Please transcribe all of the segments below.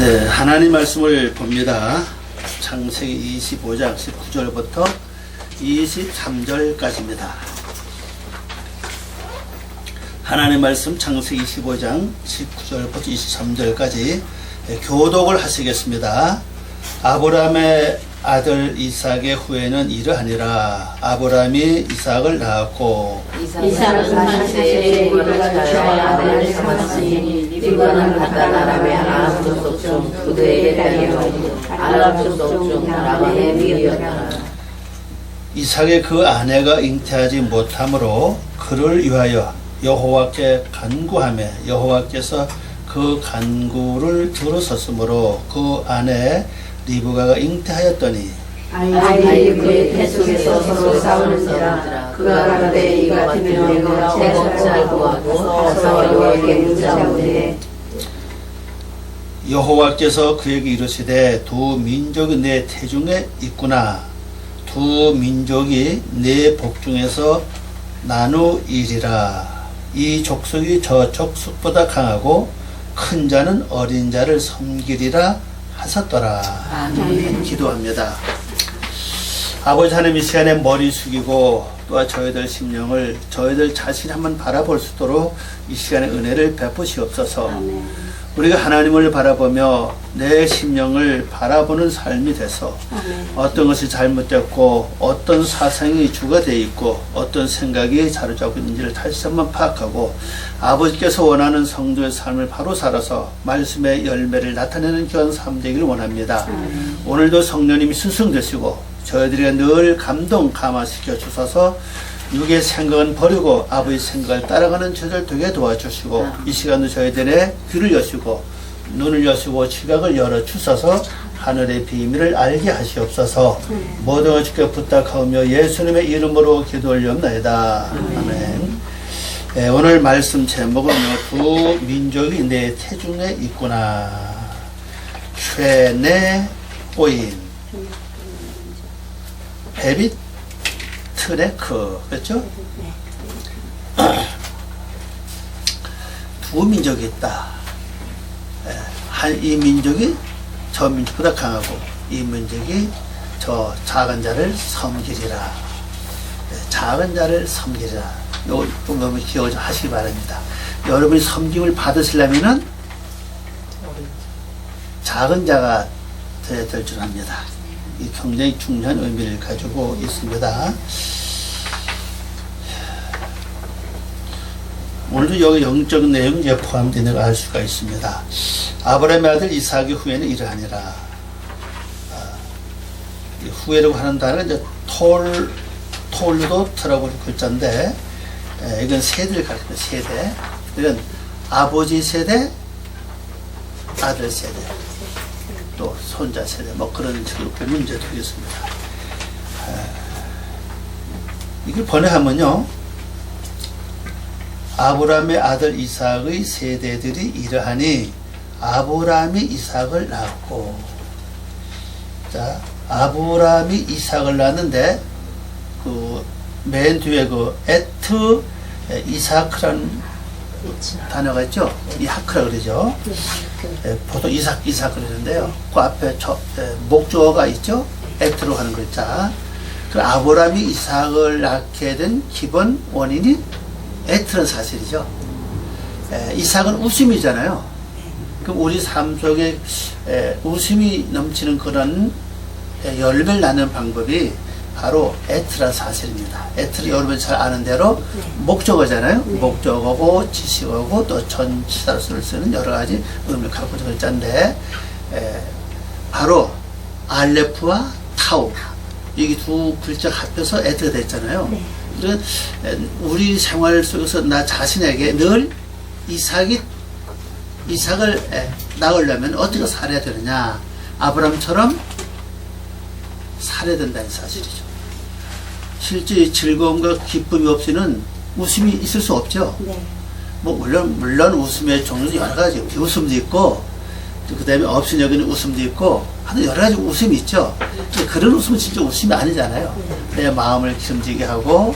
네, 하나님 말씀을 봅니다. 창세기 25장 19절부터 23절까지입니다. 하나님 말씀 창세기 25장 19절부터 23절까지 교독을 하시겠습니다. 아브라함의 아들 이삭의 후에는 이러하니라. 아브라함이 이삭을 낳았고 이삭은 80세에 리브가가 저의 아들을 삼았으니 리브가는 바단 아람의 아람 족속 중 그들의 딸이요 아람 족속 중 라반의 비였다. 이삭의 그 아내가 잉태하지 못하므로 그를 위하여 여호와께 간구하며 여호와께서 그 간구를 들으셨으므로 그 아내 리브가가 잉태하였더니 아이들이 그의 태 속에서 서로 싸우는지라 그가 가로되 이 같으면 내가 어찌 알고 와서 여호와께 묻자오되 여호와께서 그에게 이르시되 두 민족이 내 태중에 있구나. 두 민족이 내 복중에서 나누이리라. 이 족속이 저 족속보다 강하고 큰 자는 어린 자를 섬기리라 하셨더라. 아멘. 기도합니다. 아버지 하나님, 이 시간에 머리 숙이고 또한 저희들 심령을 저희들 자신이 한번 바라볼 수 있도록 이 시간에 은혜를 베푸시옵소서. 아멘. 우리가 하나님을 바라보며 내 심령을 바라보는 삶이 돼서 어떤 것이 잘못됐고 어떤 사상이 주가 되어 있고 어떤 생각이 자리잡고 있는지를 다시 한번 파악하고 아버지께서 원하는 성도의 삶을 바로 살아서 말씀의 열매를 나타내는 귀한 삶 되기를 원합니다. 오늘도 성령님이 스승되시고 저희들이 늘 감동 감화시켜 주셔서 육의 생각은 버리고 아버지 생각을 따라가는 저들 되게 도와주시고 이 시간도 저희들의 귀를 여시고 눈을 여시고 지각을 열어주셔서 하늘의 비밀을 알게 하시옵소서. 모든 것 주께 부탁하며 예수님의 이름으로 기도 올려옵나이다. 아멘. 네, 오늘 말씀 제목은요, 두 민족이 내 태중에 있구나. 최내 꼬인 베빗 트레크, 그렇죠? 두 민족이 있다. 이 민족이 저 민족보다 강하고 이 민족이 저 작은 자를 섬기리라. 작은 자를 섬기리라. 이거 좀 너무 기억 좀 하시기 바랍니다. 여러분이 섬김을 받으시려면은 작은 자가 되어야 될 줄 압니다. 이 굉장히 중요한 의미를 가지고 있습니다. 오늘도 여기 영적 내용이 포함되는 걸 알 수가 있습니다. 아브라함의 아들 이삭의 후에는 이러하니라. 후에라고 하는 단어는 이제 톨로도트라고 글자인데, 이건 세대를 가리킵니다. 세대. 이건 아버지 세대, 아들 세대, 또 손자 세대, 뭐 그런 식으로 보면 이제 되겠습니다. 이걸 번역하면요, 아브라함의 아들 이삭의 세대들이 이러하니 아브라함이 이삭을 낳았고, 자, 아브라함이 이삭을 낳았는데 그 맨 뒤에 그 에트 이삭이라는 단어가 있죠. 이하크라 그러죠. 보통 이삭 그러는데요. 그 앞에 목조어가 있죠. 에트로 하는 글자. 그 아브라함이 이삭을 낳게 된 기본 원인이 에트는 사실이죠. 이삭은 웃음이잖아요. 그럼 우리 삶 속에 웃음이 넘치는 그런 열매를 낳는 방법이 바로 에트란 사실입니다. 에트를 여러분이 잘 아는 대로 목적어잖아요. 목적어고 지식어고 또 전치사로 쓰는 여러 가지 의미를 갖고 있는 글자인데, 바로 알레프와 타우, 이 두 글자 합해서 에트가 됐잖아요. 그러니까 우리 생활 속에서 나 자신에게 늘 이삭을 낳으려면 어떻게 살아야 되느냐, 아브라함처럼 살아야 된다는 사실이죠. 실제 즐거움과 기쁨이 없이는 웃음이 있을 수 없죠. 뭐 물론 웃음의 종류도 여러 가지, 비웃음도 있고 그 다음에 없이 여기는 웃음도 있고 하여튼 여러 가지 웃음이 있죠. 그런 웃음은 진짜 웃음이 아니잖아요. 내 마음을 기름지게 하고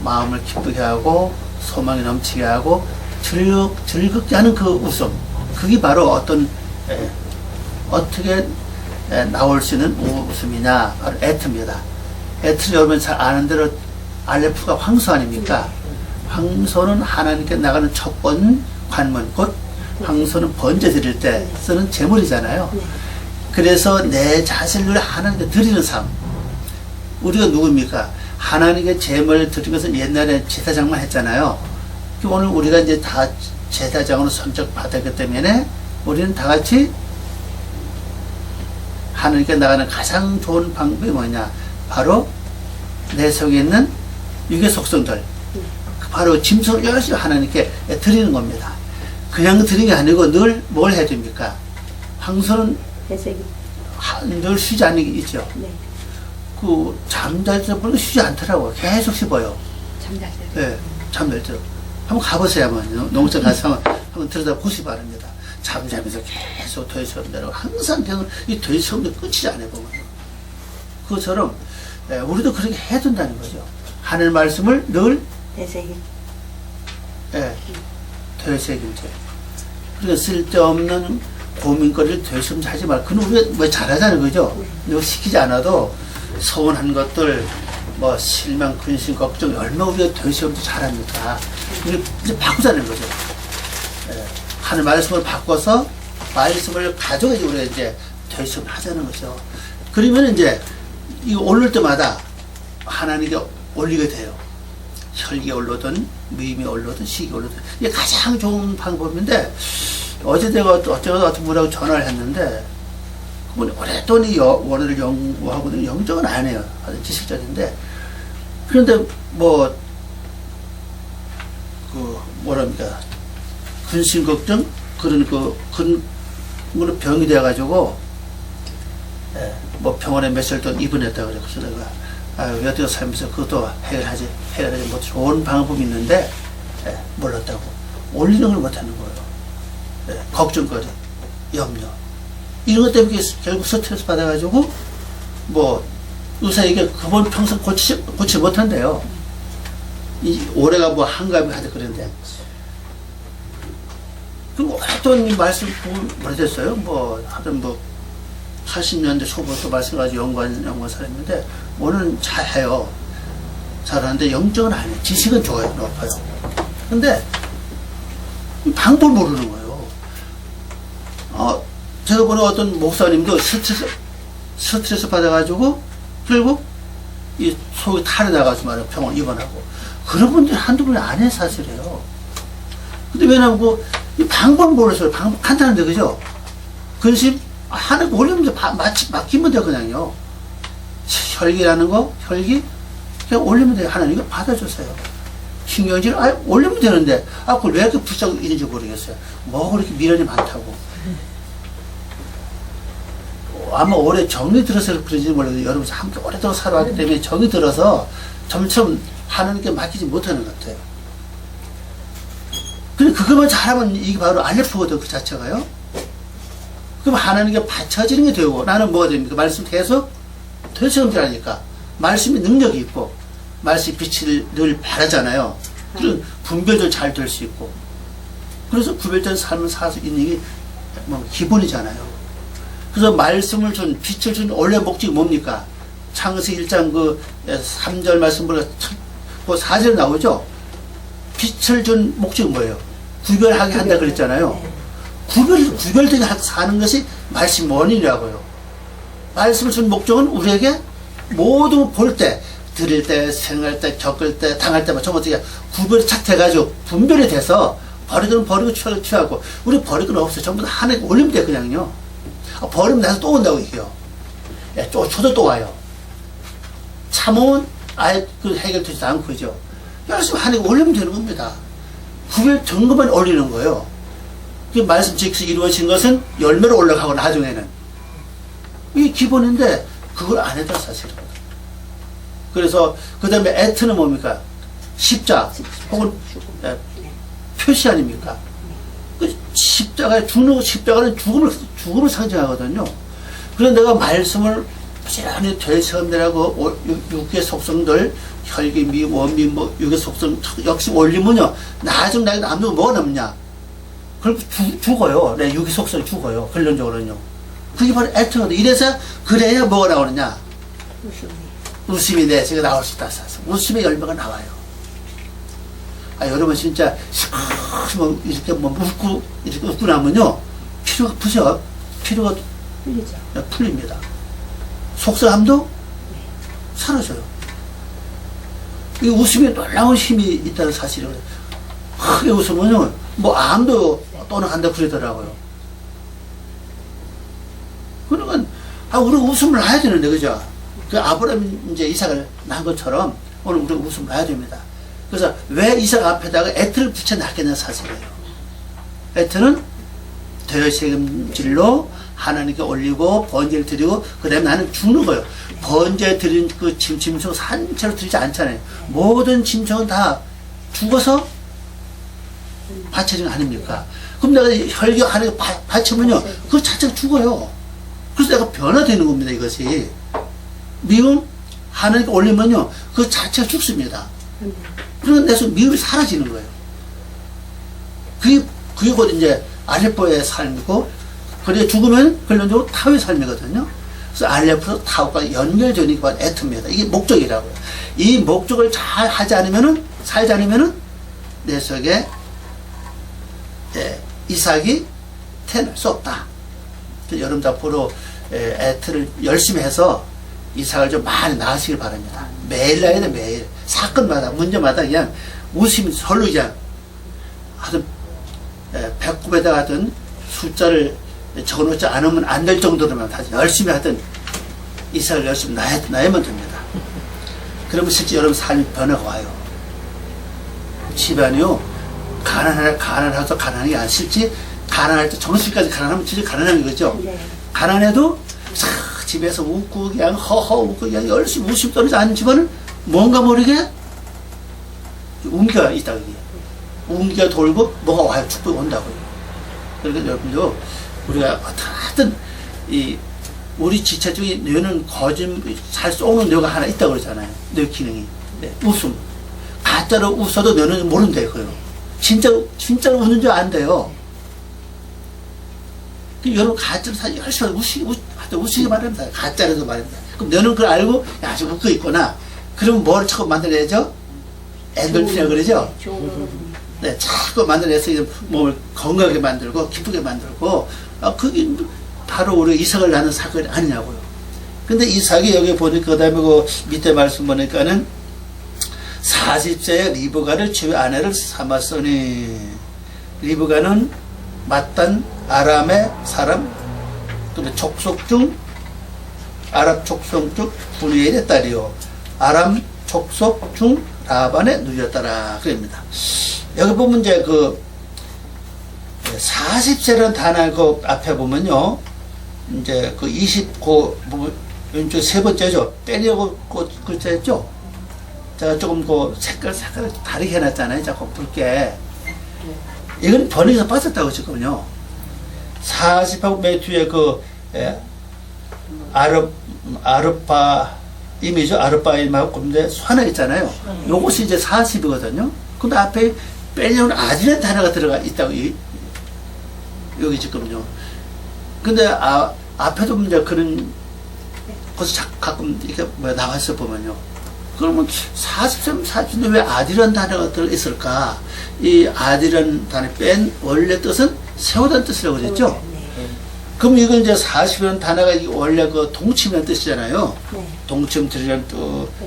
마음을 기쁘게 하고 소망이 넘치게 하고 즐겁게 하는 그 웃음, 그게 바로 어떤 어떻게 나올 수 있는 웃음이냐? 바로 에트입니다. 에트를 여러분 잘 아는 대로 알레프가 황소 아닙니까? 황소는 하나님께 나가는 첫 번 관문, 곧 황소는 번제 드릴 때 쓰는 제물이잖아요. 그래서 내 자신을 하나님께 드리는 삶. 우리가 누굽니까? 하나님께 제물 드리는 것은 옛날에 제사장만 했잖아요. 오늘 우리가 이제 다 제사장으로 선택받았기 때문에 우리는 다 같이 하나님께 나가는 가장 좋은 방법이 뭐냐? 바로 내 속에 있는 육의 속성들, 바로 짐승을 열심히 하나님께 드리는 겁니다. 그냥 드리는 게 아니고 늘 뭘 해야 됩니까? 황소는 늘 쉬지 않는 게 있죠. 네. 그 잠잘 때 보니까 쉬지 않더라고요. 계속 씹어요. 잠잘 때. 네, 잠잘 때. 한번 가보세요. 한번 농장 가서 한번 들여다 보시 바랍니다. 잠자면서 계속 돼지처럼 내려가고 항상 그냥 이 돼지처럼 끝이지 않아요. 보면 그것처럼 우리도 그렇게 해야 된다는 거죠. 하늘 말씀을 늘 되새김. 되새김제. 그러니까 쓸데없는 고민거리를 되새김제 하지 말고 그건 우리가 뭐 잘하자는 거죠. 이거 시키지 않아도 서운한 것들 뭐 실망, 근심, 걱정 얼마나 우리가 되새김제 잘합니까? 이제 바꾸자는 거죠. 하늘 말씀을 바꿔서 말씀을 가져가지 우리가 이제 되새김 하자는 거죠. 그러면 이제 이거 올릴 때마다 하나님께 올리게 돼요. 혈기 올르든 무임이 올르든 식이 올르든 이게 가장 좋은 방법인데 어제 내가 어쩌다 분하고 전화를 했는데 그분이 오랫동안 원어를 연구하고는 영적은 안 해요. 아주 지식적인데 그런데 뭐 뭐랍니까 근심 걱정 그런 그런 병이 돼가지고 뭐 병원에 며칠 동안 입원했다 그래. 그래서 내가 여태껏 살면서 그것도 해결하지 뭐 좋은 방법이 있는데 몰랐다고 올리는 걸 못하는 거예요. 걱정거리, 염려 이런 것 때문에 결국 스트레스 받아가지고 뭐 의사에게 그분 평생 고치 못한대요. 올해가 뭐 한갑이 하자 그랬는데 그리고 오랫동안 이 말씀 뭐라 됐어요? 뭐 하여튼 뭐 80년대 초부터 말씀가지고 연구한 사람인데 오늘 잘해요. 잘하는데 영적은 아니에요. 지식은 좋아요. 높아요. 근데 방법을 모르는 거예요. 제가 보는 어떤 목사님도 스트레스 받아가지고 결국 이 속이 탈이 나가서 말이에요. 병원 입원하고. 그런 분들이 한두 분이 안 해 사실이에요. 근데 왜냐면 이 방법을 모르겠어요. 방법 간단한데 그죠? 근심 하는 거 올리면 돼. 맡기면 돼 그냥요. 혈기라는 거 혈기 그냥 올리면 돼요. 하나님 이거 받아주세요. 신경질 올리면 되는데 그걸 왜 이렇게 붙잡고 있는지 모르겠어요. 뭐 그렇게 미련이 많다고. 아마 올해 정이 들어서 그런지 몰라도 여러분 함께 오랫동안 살아왔기 때문에 정이 들어서 점점 하나님께 맡기지 못하는 것 같아요. 근데 그것만 잘하면 이게 바로 알레프거든 그 자체가요. 그럼 하나님께 바쳐지는 게 되고 나는 뭐가 됩니까? 말씀 계속 되새김질하니까 말씀이 능력이 있고 말씀이 빛을 늘 바라잖아요. 그런 분별도 잘 될 수 있고 그래서 구별된 삶을 살 수 있는 게 뭐 기본이잖아요. 그래서 말씀을 준 빛을 준 원래 목적이 뭡니까? 창세기 1장 3절 말씀보다 그 4절 나오죠. 빛을 준 목적이 뭐예요? 구별하게 한다 그랬잖아요. 구별되게 사는 것이 말씀 원인이라고요. 말씀을 준 목적은 우리에게 모두 볼 때, 들을 때, 생각할 때, 겪을 때, 당할 때만 전부 어떻게 구별이 착 돼가지고 분별이 돼서 버리고는 버리고 취하고 우리 버리고는 없어요. 전부 다 하나님 올리면 돼 그냥요. 버리면 나서 또 온다고 얘기해요. 쫓아도 또 와요. 참으면 아예 그 해결되지도 않고 그죠. 열심히 하나님 올리면 되는 겁니다. 구별된 것만 올리는 거예요. 그 말씀 즉시 이루어진 것은 열매로 올라가고 나중에는 이게 기본인데 그걸 안 했다 사실은. 그래서 그 다음에 에트는 뭡니까? 십자 혹은 표시 아닙니까? 그 십자가에 십자가는 죽음을 상징하거든요. 그래서 내가 말씀을 부지런히 되새김질하고 육의 속성들 혈기, 미, 원미, 뭐 육의 속성 역시 올리면요 나중에 나에게 남는 뭐가 남냐? 그럼 죽어요. 내 육의 속성이 죽어요. 결론적으로는요. 그게 바로 애통이거든. 이래서 그래야 뭐가 나오느냐? 웃음이 내세가 나올 수 있다. 웃음의 열매가 나와요. 여러분 진짜 뭐 이렇게 뭐 이렇게 웃고 나면요 피로가 푸죠. 피로가 풀립니다. 속상함도 사라져요. 이 웃음에 놀라운 힘이 있다는 사실을 크게 웃으면요 뭐 암도 떠나간다 그러더라고요. 그러니까 우리 웃음을 놔야 되는데 그죠? 그 아브라함 이제 이삭을 낳은 것처럼 오늘 우리가 웃음을 놔야 됩니다. 그래서 왜 이삭 앞에다가 에트를 붙여놨겠냐 사실이에요. 에트는 대여책임질로 하나님께 올리고 번제를 드리고 그 다음에 나는 죽는 거예요. 번제 드린 그 짐승 산채로 드리지 않잖아요. 모든 짐승은 다 죽어서 바쳐진 거 아닙니까? 그럼 내가 혈기 하나님께 바치면요 그 자체가 죽어요. 그래서 내가 변화되는 겁니다. 이것이 미움 하나님께 올리면요 그 자체가 죽습니다. 그러면 내서 미움이 사라지는 거예요. 그게 곧 이제 알레포의 삶이고, 그리고 죽으면 결론적으로 타오의 삶이거든요. 그래서 알레포에서 타오가 연결되는 게 바로 애터입니다. 이게 목적이라고요. 이 목적을 잘 하지 않으면은, 살지 않으면은 내 속에 이삭이 태어날 수 없다. 여러분 앞으로 애터를 열심히 해서 이삭을 좀 많이 낳으시길 바랍니다. 매일 낳아야 돼, 매일. 사건마다, 문제마다 그냥 웃음이 절로 그냥 하여튼 배꼽에다가 하든 숫자를 적어놓지 않으면 안 될 정도로만 다시 열심히 하든 이삭을 열심히 낳으면 됩니다. 그러면 실제 여러분 삶이 변화가 와요. 집안이요, 가난해서 가난한 게 아니라 실제 가난할 때 정신까지 가난하면 진짜 가난한 거죠. 네. 가난해도 집에서 웃고 그냥 허허 웃고 그냥 열심히 웃음 떨어지 않는 집안은 뭔가 모르게 운기가 있다. 그게 운기가 돌고 뭐가 와요. 축복이 온다고요. 그러니까 여러분도 우리가 하여튼 우리 지체 중에 뇌는 잘 쏘는 뇌가 하나 있다고 그러잖아요. 뇌 기능이. 네. 웃음. 가짜로 웃어도 뇌는 모른대요. 진짜로 웃는 줄 안 돼요. 여러분 가짜로 사실 열심히 웃으시기 바랍니다. 가짜로도 말입니다. 그럼 너는 그걸 알고 야 지금 웃고 있구나. 그러면 뭘 자꾸 만들어내죠? 엔돌핀이라고 그러죠? 네, 자꾸 만들어내서 몸을 건강하게 만들고 기쁘게 만들고 그게 바로 우리 이삭을 낳는 사건이 아니냐고요. 근데 이삭이 여기 보니까 그 다음에 그 밑에 말씀 보니까는 40세에 리브가를 주의 아내를 삼았으니, 리브가는 마단 아람의 사람, 그 족속 중 아랍 족속 중 분이엘의 딸이요 아람 족속 중 라반의 누이였더라 그럽니다. 여기 보면 이제 그 40세라는 단어 그 앞에 보면요 이제 그 29 왼쪽 세 번째죠. 빼려고 글자였죠. 제가 조금 그 색깔 다르게 해놨잖아요. 자꾸 붉게. 이건 번역에서 빠졌다고 지금요. 40하고 맨 뒤에 그 아르바임이죠. 아르바임하고 근데 하나 있잖아요. 요것이 이제 40이거든요. 근데 앞에 빼려는 아디라는 단어가 들어가 있다고 여기 지금요. 근데 앞에도 이제 그런 것이 가끔 이렇게 나와서 보면요. 그러면 40점 40인데 왜 아디라는 단어가 들어있을까? 이 아디라는 단어 뺀 원래 뜻은 세우다는 뜻이라고 그랬죠? 네. 그럼 이건 이제 40이라는 단어가 원래 그 동침이라는 뜻이잖아요. 네. 동침들이라는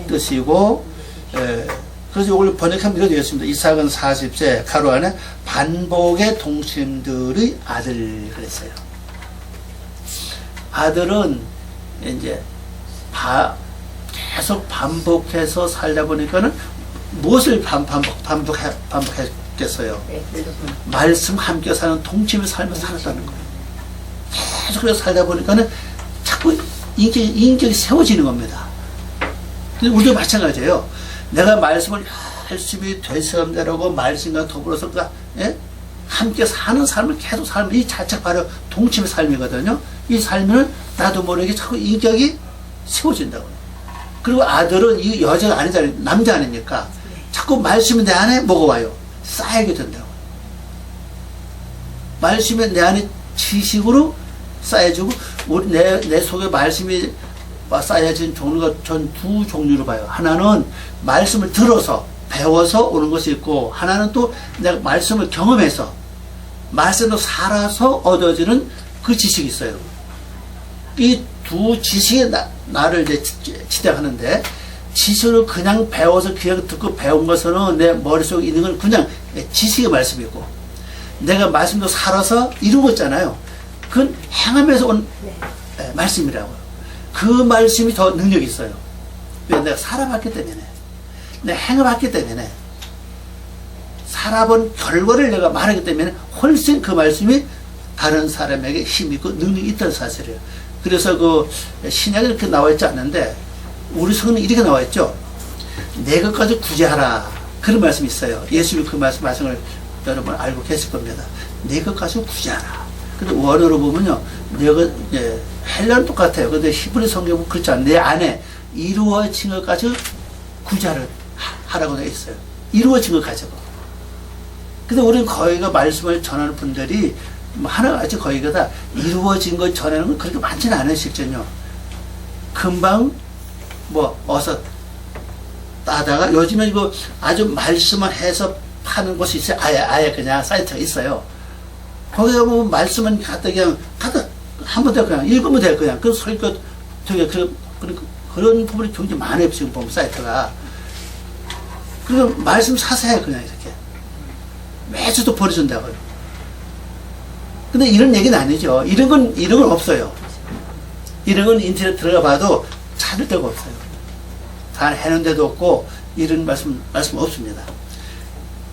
뜻이고, 그래서 이걸 번역하면 이렇게 되었습니다. 이삭은 40세, 가로 안에 반복의 동침들의 아들 그랬어요. 아들은 이제 계속 반복해서 살다 보니까는 무엇을 반복했겠어요? 말씀 함께 사는 동침의 삶을 살았다는 거예요. 계속 그래서 살다 보니까는 자꾸 인격이 세워지는 겁니다. 근데 우리도 마찬가지예요. 내가 말씀을 열심히 되새김대로고 말씀과 더불어서 함께 사는 삶을 계속 살면 이 자체가 바로 동침의 삶이거든요. 이 삶을 나도 모르게 자꾸 인격이 세워진다고요. 그리고 아들은 이 여자가 아니잖아요. 남자 아닙니까? 자꾸 말씀이 내 안에 뭐가 와요? 쌓이게 된다고. 말씀이 내 안에 지식으로 쌓여지고 내 속에 말씀이 쌓여진 종류가 전 두 종류로 봐요. 하나는 말씀을 들어서 배워서 오는 것이 있고, 하나는 또 내가 말씀을 경험해서 말씀으로 살아서 얻어지는 그 지식이 있어요. 이 두 지식이 나를 이제 지탱하는데, 지식을 그냥 배워서 그냥 듣고 배운 것은 내 머릿속에 있는 건 그냥 지식의 말씀이고, 내가 말씀도 살아서 이루고 있잖아요. 그건 행하면서 온 말씀이라고요. 그 말씀이 더 능력이 있어요. 왜? 내가 살아봤기 때문에, 내가 행해봤기 때문에, 살아본 결과를 내가 말하기 때문에 훨씬 그 말씀이 다른 사람에게 힘이 있고 능력이 있다는 사실이에요. 그래서 그 신약에 이렇게 나와 있지 않는데 우리 성경은 이렇게 나와 있죠. 내 것까지 구제하라, 그런 말씀이 있어요. 예수님이 그 말씀을 여러분 알고 계실 겁니다. 내 것까지 구제하라. 근데 원어로 보면요, 내가 헬라는 똑같아요. 근데 히브리 성경은 그렇지 않아요. 내 안에 이루어진 것까지 구제하라고 되어 있어요. 이루어진 것 가지고. 근데 우리는 거의가 말씀을 전하는 분들이 하나같이 거의가 다 이루어진 걸 전하는 건 그렇게 많지는 않아요, 실전요. 금방 어서 따다가, 요즘에 이거 아주 말씀을 해서 파는 곳이 있어요. 아예 그냥 사이트가 있어요. 거기에 보면 말씀은 갖다 한 번 더 그냥 읽으면 돼요. 그냥 그 설교 되게 그런 부분이 굉장히 많아요. 지금 보면 사이트가. 그리고 말씀 사세요, 그냥 이렇게 매주도 버려준다고요. 근데 이런 얘기는 아니죠. 이런 건 없어요. 이런 건 인터넷 들어가 봐도 찾을 데가 없어요. 다 해놓은 데도 없고, 이런 말씀 없습니다.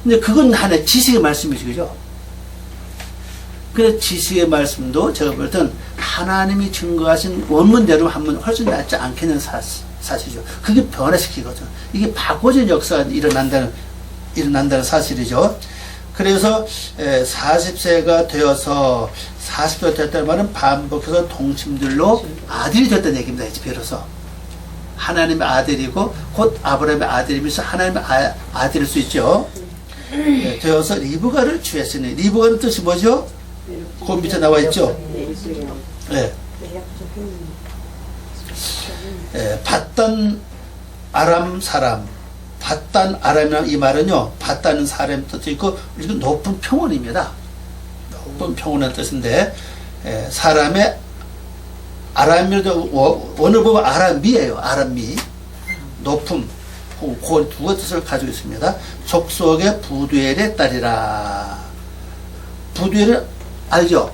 근데 그건 하나의 지식의 말씀이죠. 그죠? 그래서 지식의 말씀도 제가 볼 땐 하나님이 증거하신 원문대로 하면 훨씬 낫지 않겠는 사실이죠. 그게 변화시키거든. 이게 바꿔진 역사가 일어난다는 사실이죠. 그래서 40세가 되어서 40세가 됐다는 말은 반복해서 동침들로 아들이 됐다는 얘기입니다. 비로소 하나님의 아들이고 곧 아브라함의 아들이면서 하나님의 아들일 수 있죠. 되어서 리브가를 취했으니, 리브가는 뜻이 뭐죠? 그 밑에 나와 있죠. 밧단 아람 사람, 밧단 아람이라는 이 말은요, 밧단은 사람의 뜻도 있고, 이건 높은 평원입니다. 높은 평원의 뜻인데, 사람의 아람이라도 오늘 보면 아람미예요. 아람미, 높음, 그 두 뜻을 가지고 있습니다. 족속의 부두엘의 딸이라. 부두엘은 알죠?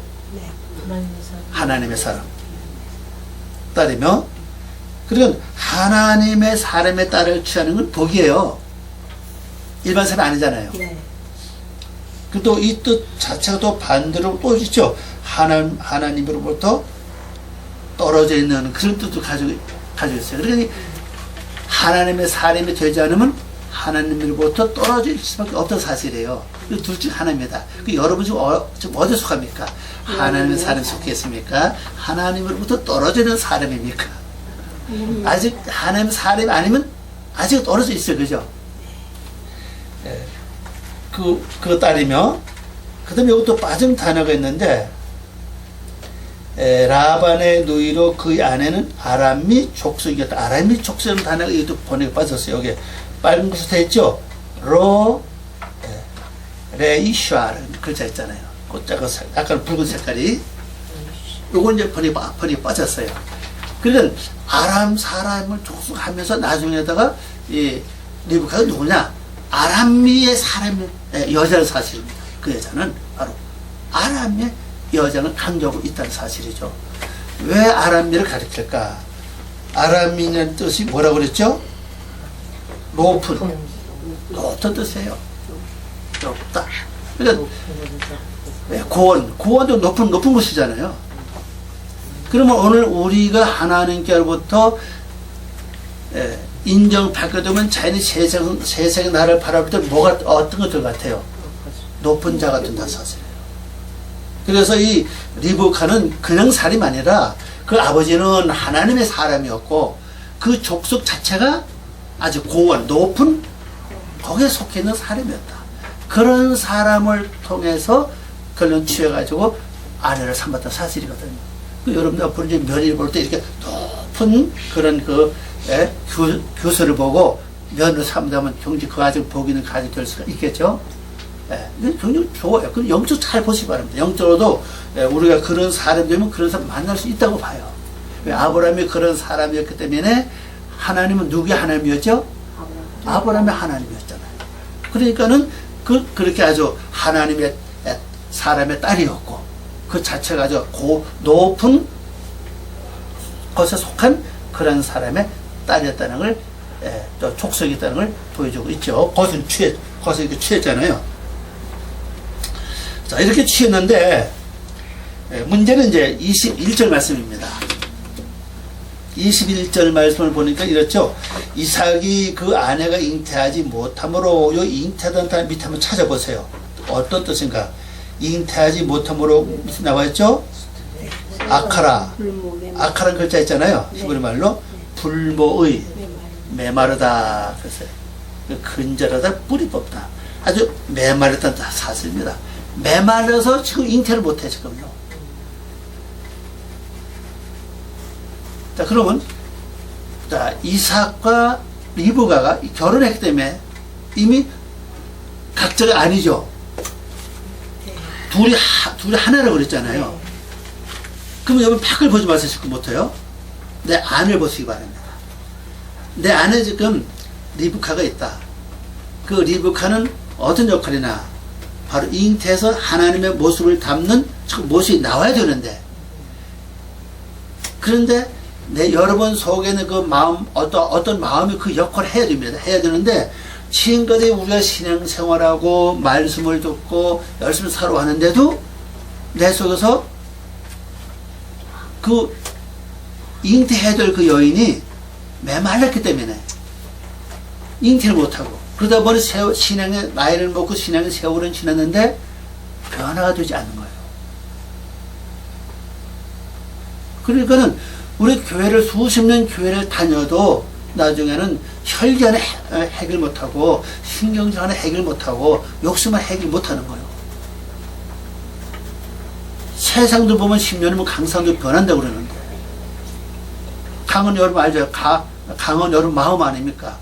네. 하나님의 사람 딸이며, 그러니까 하나님의 사람의 딸을 취하는 건 복이에요. 일반 사람이 아니잖아요. 네. 또 이 뜻 자체가 또 반대로 또 있죠. 하나님으로부터 떨어져 있는 그런 뜻도 가지고 있어요. 그러니 하나님의 사람이 되지 않으면 하나님으로부터 떨어질 수밖에 없던 사실이에요. 둘 중 하나입니다. 여러분 지금 어디 속합니까? 하나님의 사람에 속했습니까? 하나님으로부터 떨어지는 사람입니까? 아직 하나님 사람이 아니면 아직 떨어져 있어요. 그죠? 그 딸이며, 그 다음에 이것도 빠진 단어가 있는데, 라반의 누이로 그의 아내는 아람미 족속이었다. 아람미 족속이라는 단어가 이것도 번역에 빠졌어요. 여기 빨간 것으로 되어 있죠? 레이샤라는 글자 있잖아요. 꽃자가 약간 붉은 색깔이. 요건 이제 번역에 빠졌어요. 그러니까 아람 사람을 족속하면서 나중에다가 이 리브카가 누구냐? 아람미의 사람의 여자의 사실입니다. 그 여자는 바로 아람미의 여자는 강조하고 있다는 사실이죠. 왜 아람미를 가리킬까? 아람미라는 뜻이 뭐라고 그랬죠? 높은 뜻이에요. 높다. 그러니까 고원도 높은 곳이잖아요. 그러면 오늘 우리가 하나님께로부터 인정받게 되면 자연히 세상의 나라를 바라볼 때 어떤 것들 같아요? 높은 자가 된다는 사실이에요. 그래서 이 리브카는 그냥 사람이 아니라 그 아버지는 하나님의 사람이었고, 그 족속 자체가 아주 고원, 높은 거기에 속해 있는 사람이었다. 그런 사람을 통해서 결론 취해가지고 아내를 삼았던 사실이거든요. 그 여러분 앞으로 이제 면을 볼 때 이렇게 높은 그런 교수를 보고 면을 삼다면 경지 그 아직 보기는 가지 될 수가 있겠죠. 예, 근데 굉장히 좋아요. 그럼 영적 잘 보시기 바랍니다. 영적으로도 우리가 그런 사람 되면 그런 사람 만날 수 있다고 봐요. 아브라함이 그런 사람이었기 때문에 하나님은 누구의 하나님이었죠? 아브라함의 하나님이었잖아요. 그러니까는 그렇게 아주 하나님의 사람의 딸이었고 그 자체가 아주 높은 것에 속한 그런 사람의 딸이었다는 걸, 또 족속이었다는 걸 보여주고 있죠. 거기서 이렇게 취했잖아요. 자, 이렇게 취했는데, 문제는 이제 21절 말씀입니다. 21절 말씀을 보니까 이렇죠. 이삭이 그 아내가 잉태하지 못함으로, 요 잉태하던 단어 밑에 한번 찾아보세요. 어떤 뜻인가? 잉태하지 못함으로 밑에 나와있죠? 아카라. 아카라는 글자 있잖아요. 히브리 말로. 불모의 메마르다. 그랬어요. 근절하다, 뿌리 뽑다. 아주 메마르다는 사실입니다. 메말라서 지금 잉태를 못해, 지금요. 자, 그러면, 자, 이삭과 리브가가 결혼했기 때문에 이미 각자가 아니죠. 둘이 하나라고 그랬잖아요. 그러면 여러분 밖을 보지 마세요. 지금 못해요. 내 안을 보시기 바랍니다. 내 안에 지금 리브카가 있다. 그 리브카는 어떤 역할이나 바로 잉태해서 하나님의 모습을 담는 모습이 나와야 되는데, 그런데 여러분 속에는 그 마음, 어떤 마음이 그 역할을 해야 됩니다. 해야 되는데, 지금까지 우리가 신앙생활하고 말씀을 듣고 열심히 살아왔는데도 내 속에서 그 잉태해야 될 그 여인이 메말랐기 때문에 잉태를 못하고, 그러다 보니 신앙의 나이를 먹고 신앙의 세월은 지났는데 변화가 되지 않는 거예요. 그러니까는 우리 교회를 수십 년 교회를 다녀도 나중에는 혈기하는 해결 못하고 신경질하는 해결 못하고 욕심만 해결 못하는 거예요. 세상도 보면 10년이면 강산도 변한다고 그러는데, 강은 여러분 알죠? 강은 여러분 마음 아닙니까?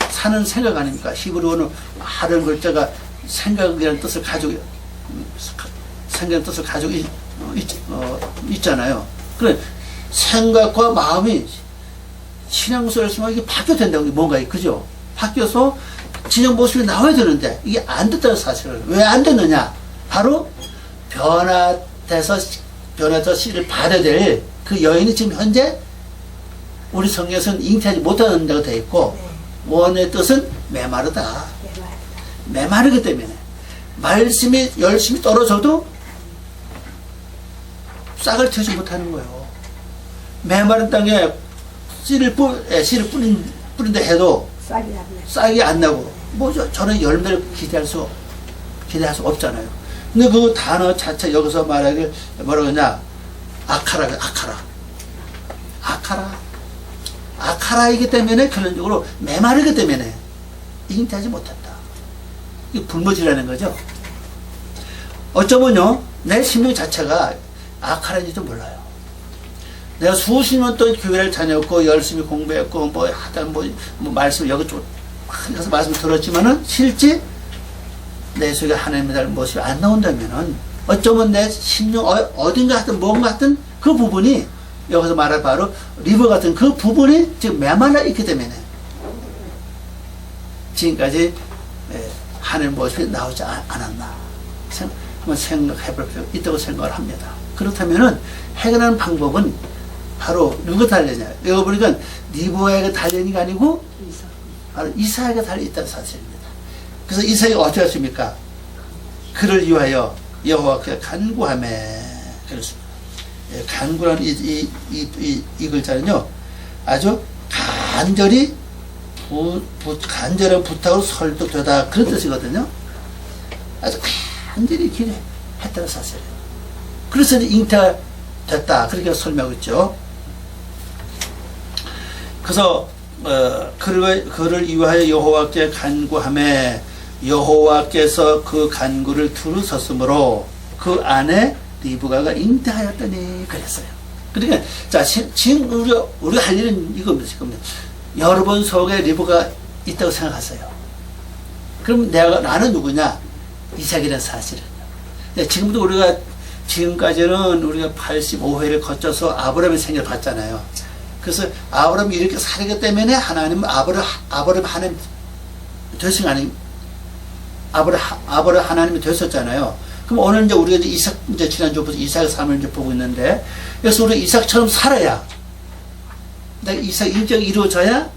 사는 생각 아닙니까? 히브리어는 하는 글자가 생각이라는 뜻을 가지고 있잖아요. 그래, 생각과 마음이 신앙생활에서 이게 바뀌어야 된다고, 뭔가, 그죠? 바뀌어서 진영 모습이 나와야 되는데, 이게 안 됐다는 사실을. 왜 안 됐느냐? 바로 변화돼서 씨를 받아야 될 그 여인이 지금 현재 우리 성경에서는 잉태하지 못하는 데가 되어 있고, 원의 뜻은 메마르다. 메마르기 때문에 말씀이 열심히 떨어져도 싹을 틔우지 못하는 거예요. 메마른 땅에 씨를 뿌린다 해도 싹이 안 나고, 저는 열매를 기대할 수 없잖아요. 근데 그 단어 자체 여기서 말하길 뭐라고 하냐? 아카라이기 때문에 결론적으로 메마르기 때문에 잉태하지 못한다. 이게 불모지라는 거죠. 어쩌면요, 내 심령 자체가 아카라인지도 몰라요. 내가 수십 년 동안 교회를 다녔고 열심히 공부했고 말씀 여기저기 가서 말씀 들었지만은 실제 내 속에 하나님의 달 모습이 안 나온다면은 어쩌면 내 심령 어딘가 하여튼 뭔가 하여튼 그 부분이 여기서 말할 바로 리버 같은 그 부분이 지금 메말라 있기 때문에 지금까지 하나님의 모습이 나오지 않았나 한번 생각해볼 필요가 있다고 생각을 합니다. 그렇다면은 해결하는 방법은 바로 누가 달려냐? 여기 보니까 리브가에게 달려니가 아니고 바로 이삭에게 달려있다는 사실입니다. 그래서 이삭이 어떻게 했습니까? 그를 위하여 여호와께 간구하매. 그렇습니다. 간구라는 이 글자는요, 아주 간절히 간절한 부탁으로 설득되다, 그런 뜻이거든요. 아주 간절히 기도했다는 사실이에요. 그래서 잉태가 됐다, 그렇게 설명하고 있죠. 그래서 그를 위하여 여호와께 간구하매 여호와께서 그 간구를 들으셨으므로 그 안에 리브가가 잉태하였더니 그랬어요. 그러니까 자 지금 우리가 할 일은 이겁니다. 지금 여러분 속에 리브가 있다고 생각하세요. 그럼 나는 누구냐? 이삭이라는 사실은요. 지금도 지금까지는 우리가 85회를 거쳐서 아브라함의 생애를 봤잖아요. 그래서 아브라함이 이렇게 살기 때문에 하나님은 아브라함 하나님 되신 아님 아브라함 하나님이 되셨잖아요. 그럼 오늘 이제 우리가 이제 지난주부터 이삭의 삶을 이제 보고 있는데, 그래서 우리 이삭처럼 살아야, 내가 이삭 인격이 이루어져야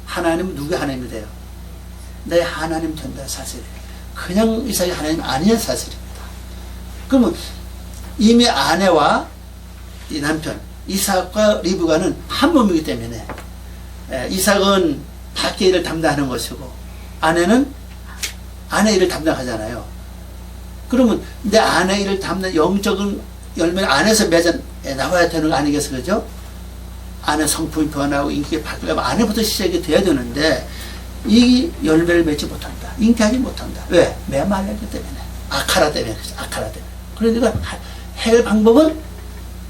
하나님은 누구의 하나님이 돼요? 내 하나님 된다 사실이에요. 그냥 이삭이 하나님 아니냐 사실입니다. 그러면 이미 아내와 이 남편 이삭과 리브가는 한 몸이기 때문에 이삭은 밖에 일을 담당하는 것이고 아내는 아내 일을 담당하잖아요. 그러면 내 아내 일을 담당 영적인 열매는 안에서 맺어 나와야 되는 거 아니겠어요? 그죠? 아내 성품이 변하고 인기가 바뀌려면 아내부터 시작이 돼야 되는데 이 열매를 맺지 못한다. 잉태하지 못한다. 왜? 메말랐기 때문에. 아카라 때문에. 아카라 때문에. 그러니까 해결 방법은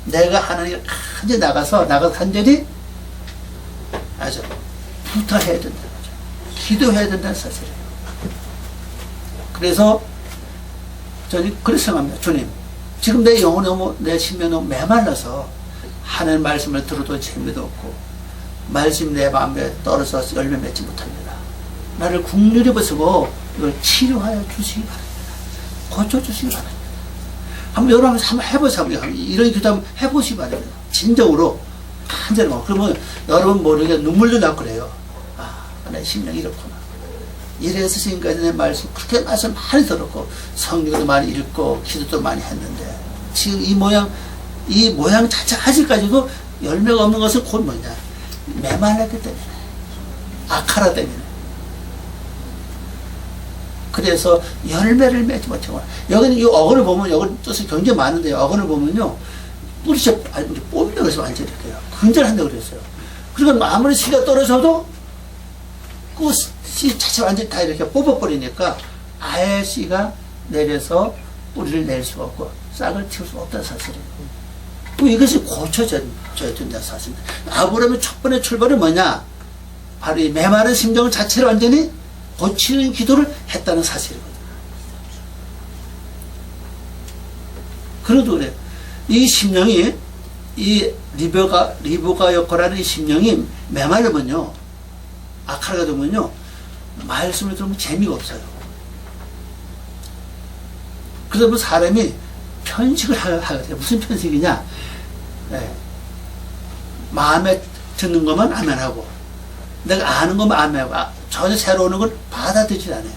내가 하나님 간절히 나가서 간절히 아주 부탁해야 된다는 거죠. 기도해야 된다는 사실이에요. 그래서 저는 그렇게 생각합니다. 주님, 지금 내 영혼이 너무, 내 심령이 너무 메말라서 하나님 말씀을 들어도 재미도 없고 말씀이 내 마음에 떨어져서 열매 맺지 못합니다. 나를 국률이 벗고 이걸 치료하여 주시기 바랍니다. 고쳐주시기 바랍니다. 여러분 한번 해보세요. 이런 기도 한번 해보시기 바랍니다. 진정으로 간절히. 그러면 여러분 모르게 눈물도 나고 그래요. 아, 내 심령이 이렇구나. 이래서 지금까지 내 말씀 그렇게 말씀 많이 들었고 성경도 많이 읽고 기도도 많이 했는데 지금 이 모양 자체 아직까지도 열매가 없는 것은 곧 뭐냐? 메말랐기 때문에, 아카라 때문에. 그래서 열매를 맺지 못하고, 여기는 이 어근을 보면, 여기 뜻이 굉장히 많은데, 어근을 보면요, 뿌리 진짜 뽑는다 그래서 완전히 이렇게요. 근절한다고 그랬어요. 그러니까 아무리 씨가 떨어져도 그 씨 자체가 완전히 다 이렇게 뽑아버리니까 아예 씨가 내려서 뿌리를 낼 수가 없고 싹을 틔울 수가 없다는 사실이에요. 이것이 고쳐져야 된다는 사실입니다. 아브라함의 첫 번째 출발은 뭐냐? 바로 이 메마른 심정 자체를 완전히 고치는 기도를 했다는 사실이거든요. 그래도 그래요. 이 심령이, 이 리브가 역할하는 이 심령이 메마르면요, 아카라가 되면요, 말씀을 들으면 재미가 없어요. 그러면 사람이 편식을 하게 돼요. 무슨 편식이냐? 마음에 듣는 것만 아멘하고, 내가 아는 것만 아멘하고, 전혀 새로 오는 걸 받아들이지 않아요.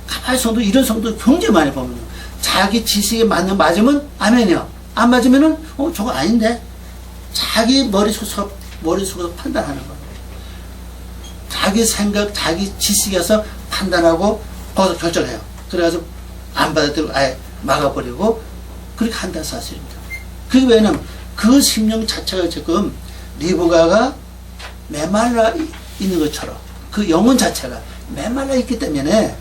가만히 성도, 이런 성도 굉장히 많이 보면요. 자기 지식에 맞으면 아멘이요. 안 맞으면은, 저거 아닌데? 자기 머릿속에서 판단하는 거예요. 자기 생각, 자기 지식에서 판단하고, 거기서 결정해요. 그래가지고, 안 받아들이고, 아예 막아버리고, 그렇게 한다는 사실입니다. 그게 왜냐면, 그 심령 자체가 지금, 리브가가 메말라 있는 것처럼, 그 영혼 자체가 메말라 있기 때문에,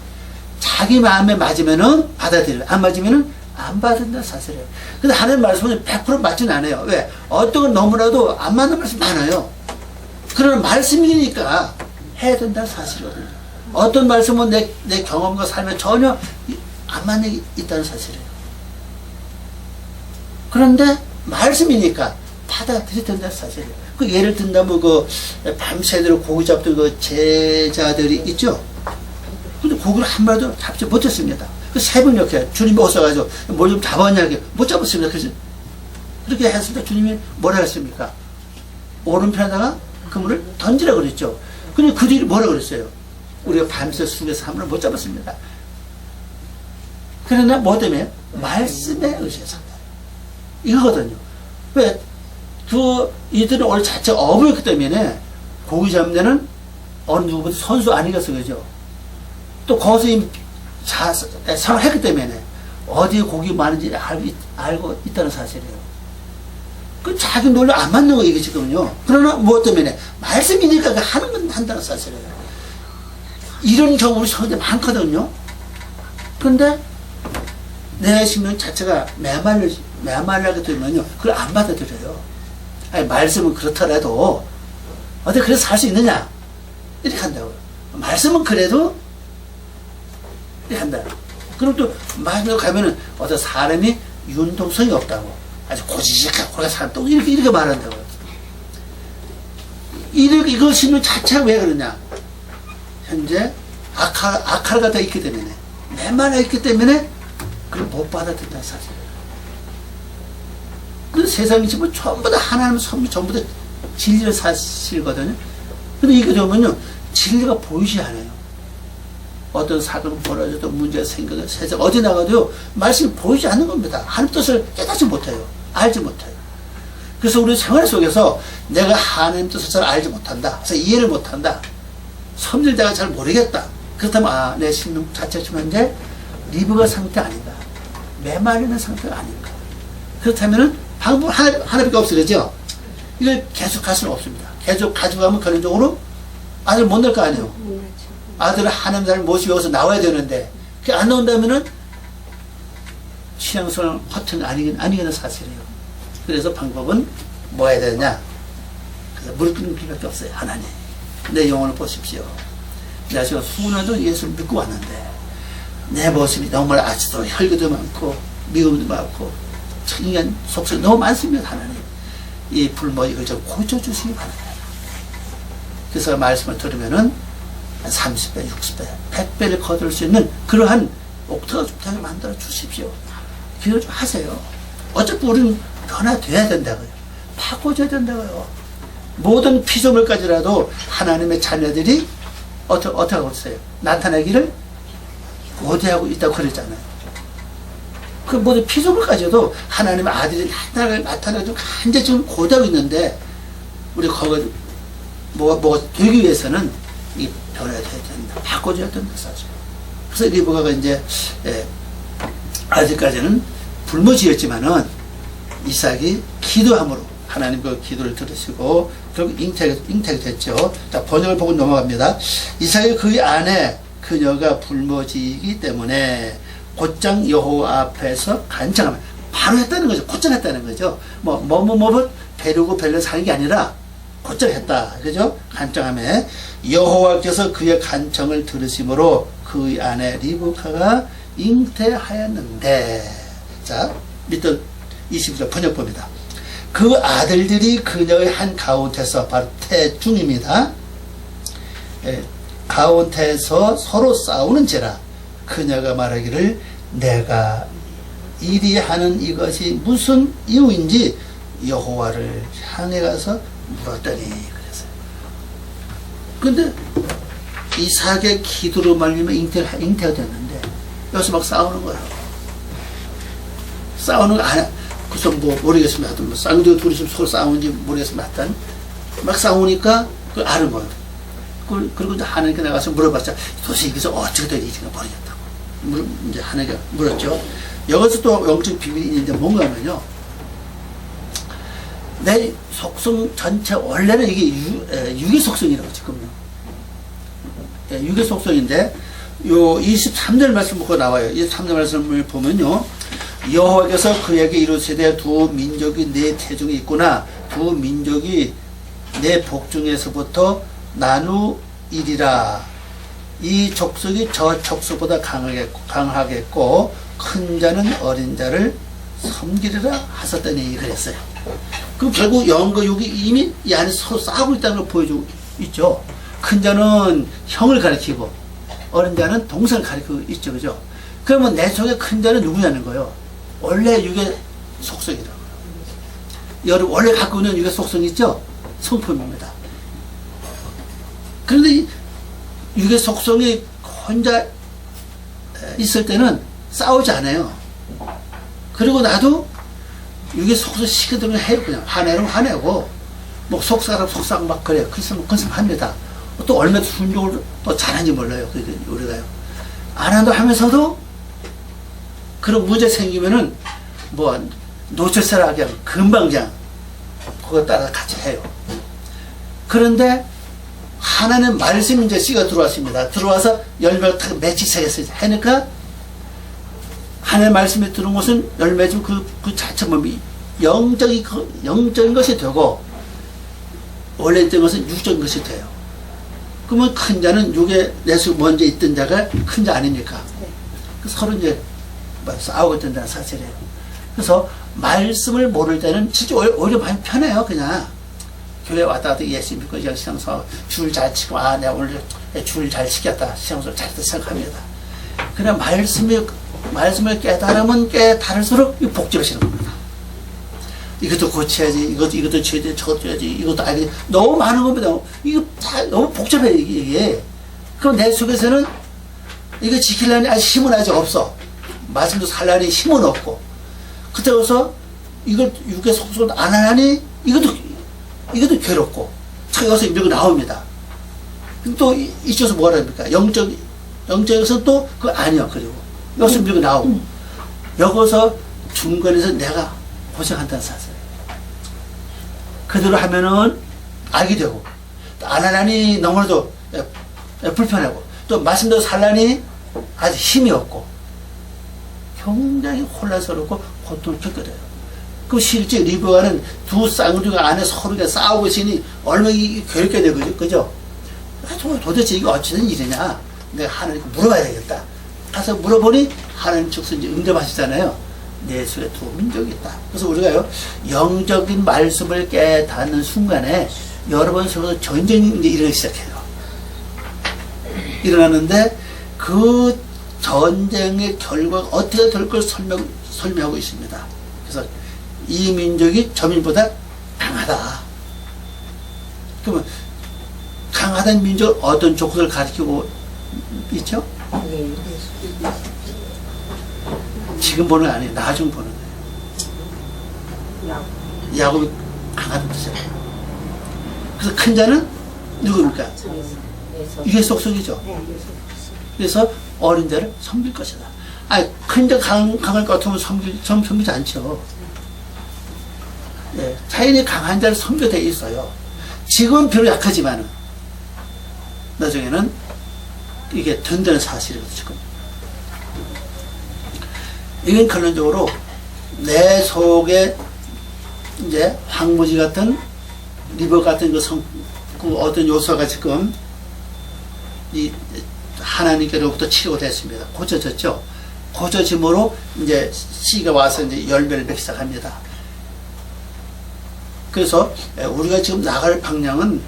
자기 마음에 맞으면은 받아들여요. 안 맞으면은 안 받는다는 사실이에요. 근데 하나님 말씀은 100% 맞지는 않아요. 왜? 어떤 건 너무나도 안 맞는 말씀 많아요. 그러나 말씀이니까 해야 된다는 사실이거든요. 어떤 말씀은 내 경험과 삶에 전혀 안 맞는 게 있다는 사실이에요. 그런데 말씀이니까 받아들여야 된다는 사실이에요. 그 예를 든다면 밤새도록 고기 잡던 그 제자들이 있죠? 근데 고기를 한 마리도 잡지 못했습니다. 그 새벽녘에 주님이 오셔가지고 뭘 좀 잡았냐, 못 잡았습니다. 그래서 그렇게 했을 때 주님이 뭐라 했습니까? 오른편에다가 그물을 던지라고 그랬죠. 근데 그들이 뭐라 그랬어요? 우리가 밤새 숙에서 한 번을 못 잡았습니다. 그러나 뭐 때문에? 말씀에 의지해서. 이거거든요. 왜? 이들은 원래 자체 어부였기 때문에 고기 잡는 데는 어느 누구보다 선수 아니겠어요, 그죠? 또 거기서 이미 생활했기 때문에 어디에 고기 많은지 알고 있다는 사실이에요. 그 자기 논리 안 맞는 거 이거지거든요. 그러나 무엇 때문에? 말씀이니까 하는 건 한다는 사실이에요. 이런 경우 우리 성도에 많거든요. 그런데 내 심령 자체가 메말라게 되면요, 그걸 안 받아들여요. 아니, 말씀은 그렇더라도 어떻게 그래서 살 수 있느냐 이렇게 한다고요. 말씀은 그래도 이렇게 한다. 그럼 또 말씀을 가면은 어떤 사람이 융통성이 없다고, 아주 고지식하고 그렇게 사람 또 이렇게 말한다고요. 이거 심령 자체가 왜 그러냐? 현재 악화가 갖다 있기 때문에, 메말라 있기 때문에 그걸 못 받아들인다 사실은. 그 세상이 지금 전부 다 하나님 선물, 전부 다 진리의 사실거든요. 근데 이게 되면요, 진리가 보이지 않아요. 어떤 사건이 벌어져도 문제가 생겨도 세상 어디 나가도요, 말씀이 보이지 않는 겁니다. 하나님 뜻을 깨닫지 못해요. 알지 못해요. 그래서 우리 생활 속에서 내가 하나님 뜻을 잘 알지 못한다. 그래서 이해를 못한다. 섬질자가 잘 모르겠다. 그렇다면 내 심령 자체가 지금 현재 리브가 상태 아닌가, 메말리는 상태가 아닌가. 그렇다면은 방법 하나밖에 없어요. 그죠? 이걸 계속 갈 수는 없습니다. 계속 가지고 가면 결론적으로 아들 못 낼 거 아니에요. 아들을 하나님 나라를 모시고 여기서 나와야 되는데, 그게 안 나온다면은 신앙생활 허튼 아니겠는 사실이에요. 그래서 방법은 뭐 해야 되느냐? 그래서 무릎 꿇는 길밖에 없어요. 하나님, 내 영혼을 보십시오. 내가 지금 수년도 예수를 믿고 왔는데 내 모습이 정말 아직도 혈기도 많고 미움도 많고 인간 속성이 너무 많습니다. 하나님, 이 불모 이걸 좀 고쳐주시기 바랍니다. 그래서 말씀을 들으면은 30배, 60배, 100배를 거둘 수 있는 그러한 옥타가 좋다고 만들어 주십시오. 기도를 좀 하세요. 어차피 우리는 변화돼야 된다고요. 바꿔줘야 된다고요. 모든 피조물까지라도 하나님의 자녀들이 어떻게 하고 있어요? 나타나기를 고대하고 있다고 그랬잖아요. 그 모든 피조물까지도 하나님의 아들이 나타나가지고 간절히 지금 고대하고 있는데, 우리 거기 뭐가 되기 위해서는 이 변화돼야 된다. 바꿔줘야 된다, 사실. 그래서 리브가가 이제, 아직까지는 불모지였지만은 이삭이 기도함으로 하나님 그 기도를 들으시고 결국 잉태가 됐죠. 자, 번역을 보고 넘어갑니다. 이삭이 그의 아내 그녀가 불모지이기 때문에 곧장 여호와 앞에서 간청하면 바로 했다는 거죠. 곧장 했다는 거죠. 뭐 배려고 배려서 하는 게 아니라 곧장 했다. 그죠? 간청하며 여호와께서 그의 간청을 들으심으로 그의 아내 리브카가 잉태하였는데, 자, 밑에 20절 번역봅니다. 그 아들들이 그녀의 한 가운데서, 바로 태중입니다. 가운데서 서로 싸우는지라 그녀가 말하기를 내가 이리 하는 이것이 무슨 이유인지 여호와를 향해 가서 물었더니 그랬어요. 근데 이삭의 기도로 말미암아 잉태가 됐는데 여기서 막 싸우는 거예요. 싸우는 거 아니야. 그래서 모르겠습니다. 하여튼 쌍둥이 둘이 서로 싸우는지 모르겠습니다. 하여튼 막 싸우니까 그걸 아는 거예요. 그리고 이제 하나님께 나가서 물어봤자 도대체 여기서 어떻게 된 일인가 모르겠다고. 이제 하나님께 물었죠. 여기서 또 영적 비밀이 있는데 뭔가 하면요, 내 속성 전체, 원래는 이게 육의 속성이라고 지금요. 육의 속성인데, 요 23절 말씀 보고 나와요. 23절 말씀을 보면요, 여호와께서 그에게 이르시되 두 민족이 내 태중에 있구나. 두 민족이 내 복중에서부터 나누이리라. 이 족속이 저 족속보다 강하겠고 큰 자는 어린 자를 섬기리라 하셨더니 그랬어요. 그럼 결국 영과 육이 이미 이 안에 서로 싸우고 있다는 걸 보여주고 있죠. 큰 자는 형을 가리키고 어린 자는 동생을 가리키고 있죠. 그죠? 그러면 내 속에 큰 자는 누구냐는 거예요. 원래 육의 속성이라고요. 여러분 원래 갖고 있는 육의 속성이 있죠? 성품입니다. 그런데 육의 속성이 혼자 있을 때는 싸우지 않아요. 그리고 나도 육의 속성 시키는 해요. 그냥 화내면 화내고, 뭐 속삭이면 속삭 막 그래요. 그래서 뭐 그래서 합니다. 또 얼마나 순종을 또 잘하는지 몰라요. 우리가요. 안 한다 하면서도 그런 문제 생기면은 뭐 노출세라 그냥 금방 그냥 그거 따라 같이 해요. 그런데 하나는 말씀 이제 씨가 들어왔습니다. 들어와서 열매가 탁 맺히기 시작했어요. 하니까 하나님의 말씀에 들은 것은 열매 좀 그 자체 몸이 영적인 것이 되고, 원래적인 것은 육적인 것이 돼요. 그러면 큰 자는 육에 내수 먼저 있던 자가 큰 자 아닙니까? 서로 이제 싸우고 있던다는 사실이에요. 그래서 말씀을 모를 때는 진짜 오히려 많이 편해요. 그냥 교회 왔다 갔다 예수 믿고 시장서 줄 잘 치고, 아 내가 오늘 줄 잘 지켰다, 시장서 잘했다 생각합니다. 그냥 말씀을 깨달으면 깨달을수록 복잡해지는 겁니다. 이것도 고쳐야지, 이것도 줘야 돼, 저것도 줘야지, 이것도 알지, 너무 많은 겁니다. 이거 다 너무 복잡해요, 이게. 그럼 내 속에서는 이거 지키려니 아직 힘은 아직 없어. 말씀도 살려니 힘은 없고. 그때서 이걸 육의 속속을 안 하니 이것도 괴롭고. 자, 여기서 밀고 나옵니다. 또 이쪽에서 뭐라 합니까? 영적에서 또 그거 아니야. 그리고 여기서 밀고 나오고. 여기서 중간에서 내가 고생한다는 사실. 그대로 하면은 알게 되고, 또 안 하니 너무나도 불편하고, 또 말씀대로 살라니 아주 힘이 없고, 굉장히 혼란스럽고 고통을 겪게 돼요. 그 실제 리브가는 두 쌍둥이가 안에 서로 싸우고 있으니 얼마나 괴롭게 되거든요. 그죠? 도대체 이거 어찌된 일이냐? 내가 하나님께 물어봐야 되겠다. 가서 물어보니 하나님 즉슨 이제 응답하시잖아요. 내 속에 두 민족이 있다. 그래서 우리가요, 영적인 말씀을 깨닫는 순간에 여러분 속에서 전쟁이 이제 일어나기 시작해요. 일어나는데 그 전쟁의 결과가 어떻게 될 걸 설명하고 있습니다. 그래서 이 민족이 저 민족보다 강하다. 그러면 강하다는 민족 어떤 조건을 가리키고 있죠? 지금 보는 게 아니에요. 나중 보는 거예요. 야곱이 강하다는 뜻이에요. 그래서 큰 자는 누굽니까? 이게 속속이죠. 그래서 어린 자를 섬길 것이다. 큰 자 강할 것 같으면 섬기지 않죠. 예, 자연히 강한 자를 섬겨 돼 있어요. 지금은 비록 약하지만은 나중에는 이게 든든한 사실이거든요. 지금. 이건 결론적으로 내 속에 이제 황무지 같은 리버 같은 그 어떤 요소가 지금 이 하나님께로부터 치료됐습니다. 고쳐졌죠. 고쳐짐으로 이제 씨가 와서 이제 열매를 맺기 시작합니다. 그래서 우리가 지금 나갈 방향은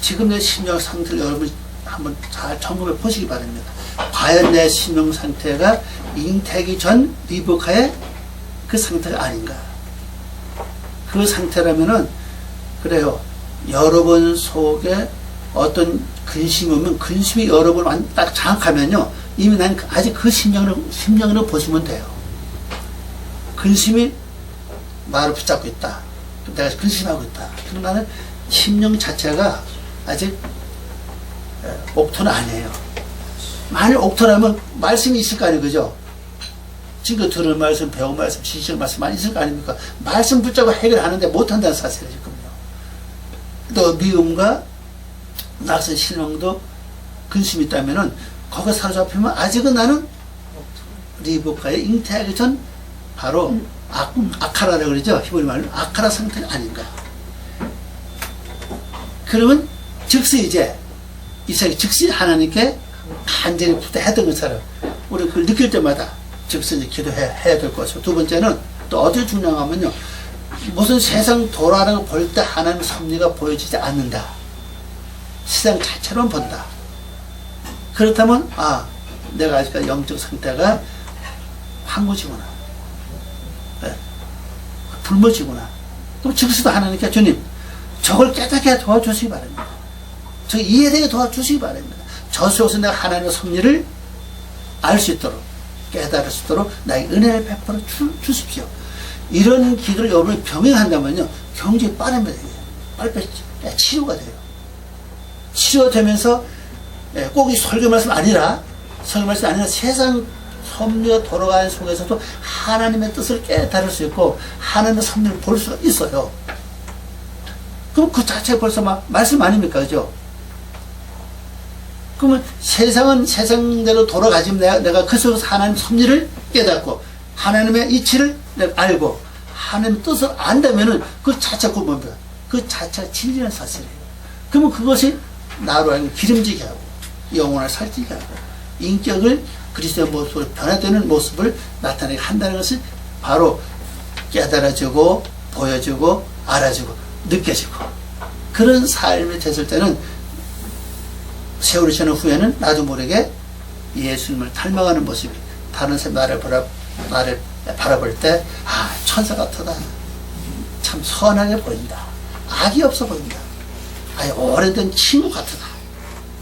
지금 내 심령 상태를 여러분 한번 잘 점검해 보시기 바랍니다. 과연 내 심령 상태가 잉태하기 전 리브카의 그 상태가 아닌가? 그 상태라면은 그래요. 여러분 속에 어떤 근심이 오면 근심이 여러분 딱 장악하면요, 이미 난 아직 그 심령으로 보시면 돼요. 근심이 나를 붙잡고 있다. 내가 근심하고 있다. 그럼 나는 심령 자체가 아직 옥토는 아니에요. 만약 옥토라면 말씀이 있을 거 아니에요. 그죠? 지금 들은 말씀, 배운 말씀, 지식 말씀 많이 있을 거 아닙니까? 말씀 붙잡고 해결하는데 못한다는 사실이에요. 지금요. 또 미움과 낙선, 실망도 근심이 있다면은 거기에 사로잡히면 아직은 나는 리브카에 잉태하기 전 바로 아카라라고 그러죠. 히브리 말로 아카라 상태가 아닌가. 그러면 즉시 이제 이삭이 즉시 하나님께 간절히 부탁했던 것처럼 우리 그걸 느낄 때마다 즉시 이제 기도해야 될 것이고, 두 번째는 또 어떻게 중요하면요, 무슨 세상 돌아가는 걸 볼 때 하나님의 섭리가 보여지지 않는다. 세상 자체로만 본다. 그렇다면 내가 아직까지 영적 상태가 황무지구나, 불모지구나. 그럼 즉시도 하나님께 주님 저걸 깨닫게 도와주시기 바랍니다. 저 이해되게 도와주시기 바랍니다. 저 속에서 내가 하나님의 섭리를 알 수 있도록, 깨달을 수 있도록 나에게 은혜를 베풀어 주십시오. 이런 기도를 여러분이 병행한다면요, 굉장히 빠릅니다. 빨리빨리 치료가 돼요. 치료가 되면서 꼭 이 설교 말씀 아니라 세상 섭리가 돌아가는 속에서도 하나님의 뜻을 깨달을 수 있고 하나님의 섭리를 볼 수가 있어요. 그럼 그 자체가 벌써 말씀 아닙니까? 그죠? 그러면 세상은 세상대로 돌아가지면 내가 그 속에서 하나님 섭리를 깨닫고 하나님의 이치를 내가 알고 하나님의 뜻을 안다면은 그 자체가 뭡니까? 그 자체가 진리라는 사실이에요. 그러면 그것이 나로 하여금 기름지게 하고 영혼을 살찌게 하고 인격을 그리스도의 모습으로 변화되는 모습을 나타내게 한다는 것이 바로 깨달아지고 보여지고 알아지고 느껴지고 그런 삶이 됐을 때는 세월이 지난 후에는 나도 모르게 예수님을 닮아가는 모습이 다른 사람 나를 바라볼 때 아, 천사 같다. 참 선하게 보인다. 악이 없어 보인다. 아예 오래된 친구 같다.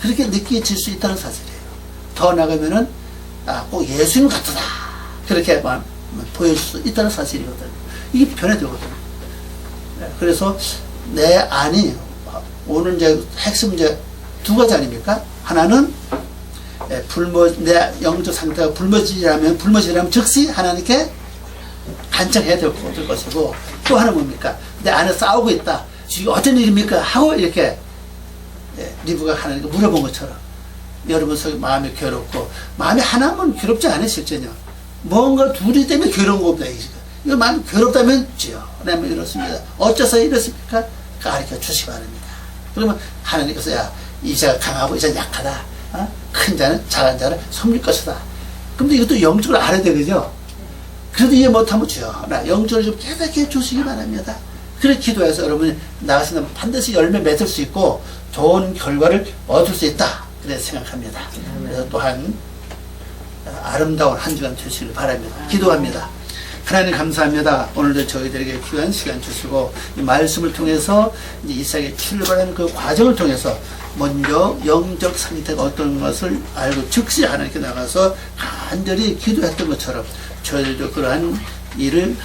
그렇게 느껴질 수 있다는 사실이에요. 더 나가면은 꼭 예수님 같다. 그렇게 보여줄 수 있다는 사실이거든요. 이게 변해되거든요. 그래서 내 안이 오늘 이제 핵심 이제 두 가지 아닙니까? 하나는 내 영적 상태가 불모지라면 즉시 하나님께 간청해야 될 것이고 또 하나는 뭡니까? 내 안에 싸우고 있다. 지금 어떤 일입니까? 하고 이렇게 리브가 하나님께 물어본 것처럼 여러분 속에 마음이 괴롭고 마음이 하나면 괴롭지 않아요 실제요. 뭔가 둘이 때문에 괴로운 겁니다. 이거 마음이 괴롭다면 주여 하나님 이렇습니다. 어째서 이렇습니까? 가르쳐 주시기 바랍니다. 그러면 하나님께서 야 이 자가 강하고 이 자가 약하다. 큰 자는 작은 자를 섬길 것이다. 근데 이것도 영적으로 알아야 되겠죠. 그래도 이해 못하면 주여 나 영적으로 좀 깨닫게 해주시기 바랍니다. 그렇게 기도해서 여러분이 나가시면 반드시 열매 맺을 수 있고 좋은 결과를 얻을 수 있다. 그래서 생각합니다. 그래서 또한 아름다운 한 주간 되시길 바랍니다. 기도합니다. 하나님 감사합니다. 오늘도 저희들에게 귀한 시간 주시고 이 말씀을 통해서 이제 이 세상에 출발하는 그 과정을 통해서 먼저 영적 상태가 어떤 것을 알고 즉시 하나님께 나가서 간절히 기도했던 것처럼 저희들도 그러한 일을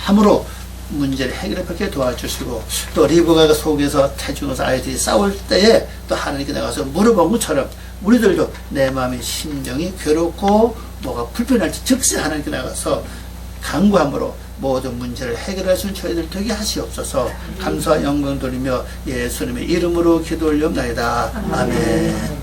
함으로 문제를 해결하게 도와주시고 또 리브가 속에서 태중에서 아이들이 싸울 때에 또 하나님께 나가서 물어본 것처럼 우리들도 내 마음의 심정이 괴롭고 뭐가 불편할지 즉시 하나님께 나가서 간구함으로 모든 문제를 해결할 수 있는 저희들 되게 하시옵소서. 감사와 영광 돌리며 예수님의 이름으로 기도 올리옵나이다. 아멘.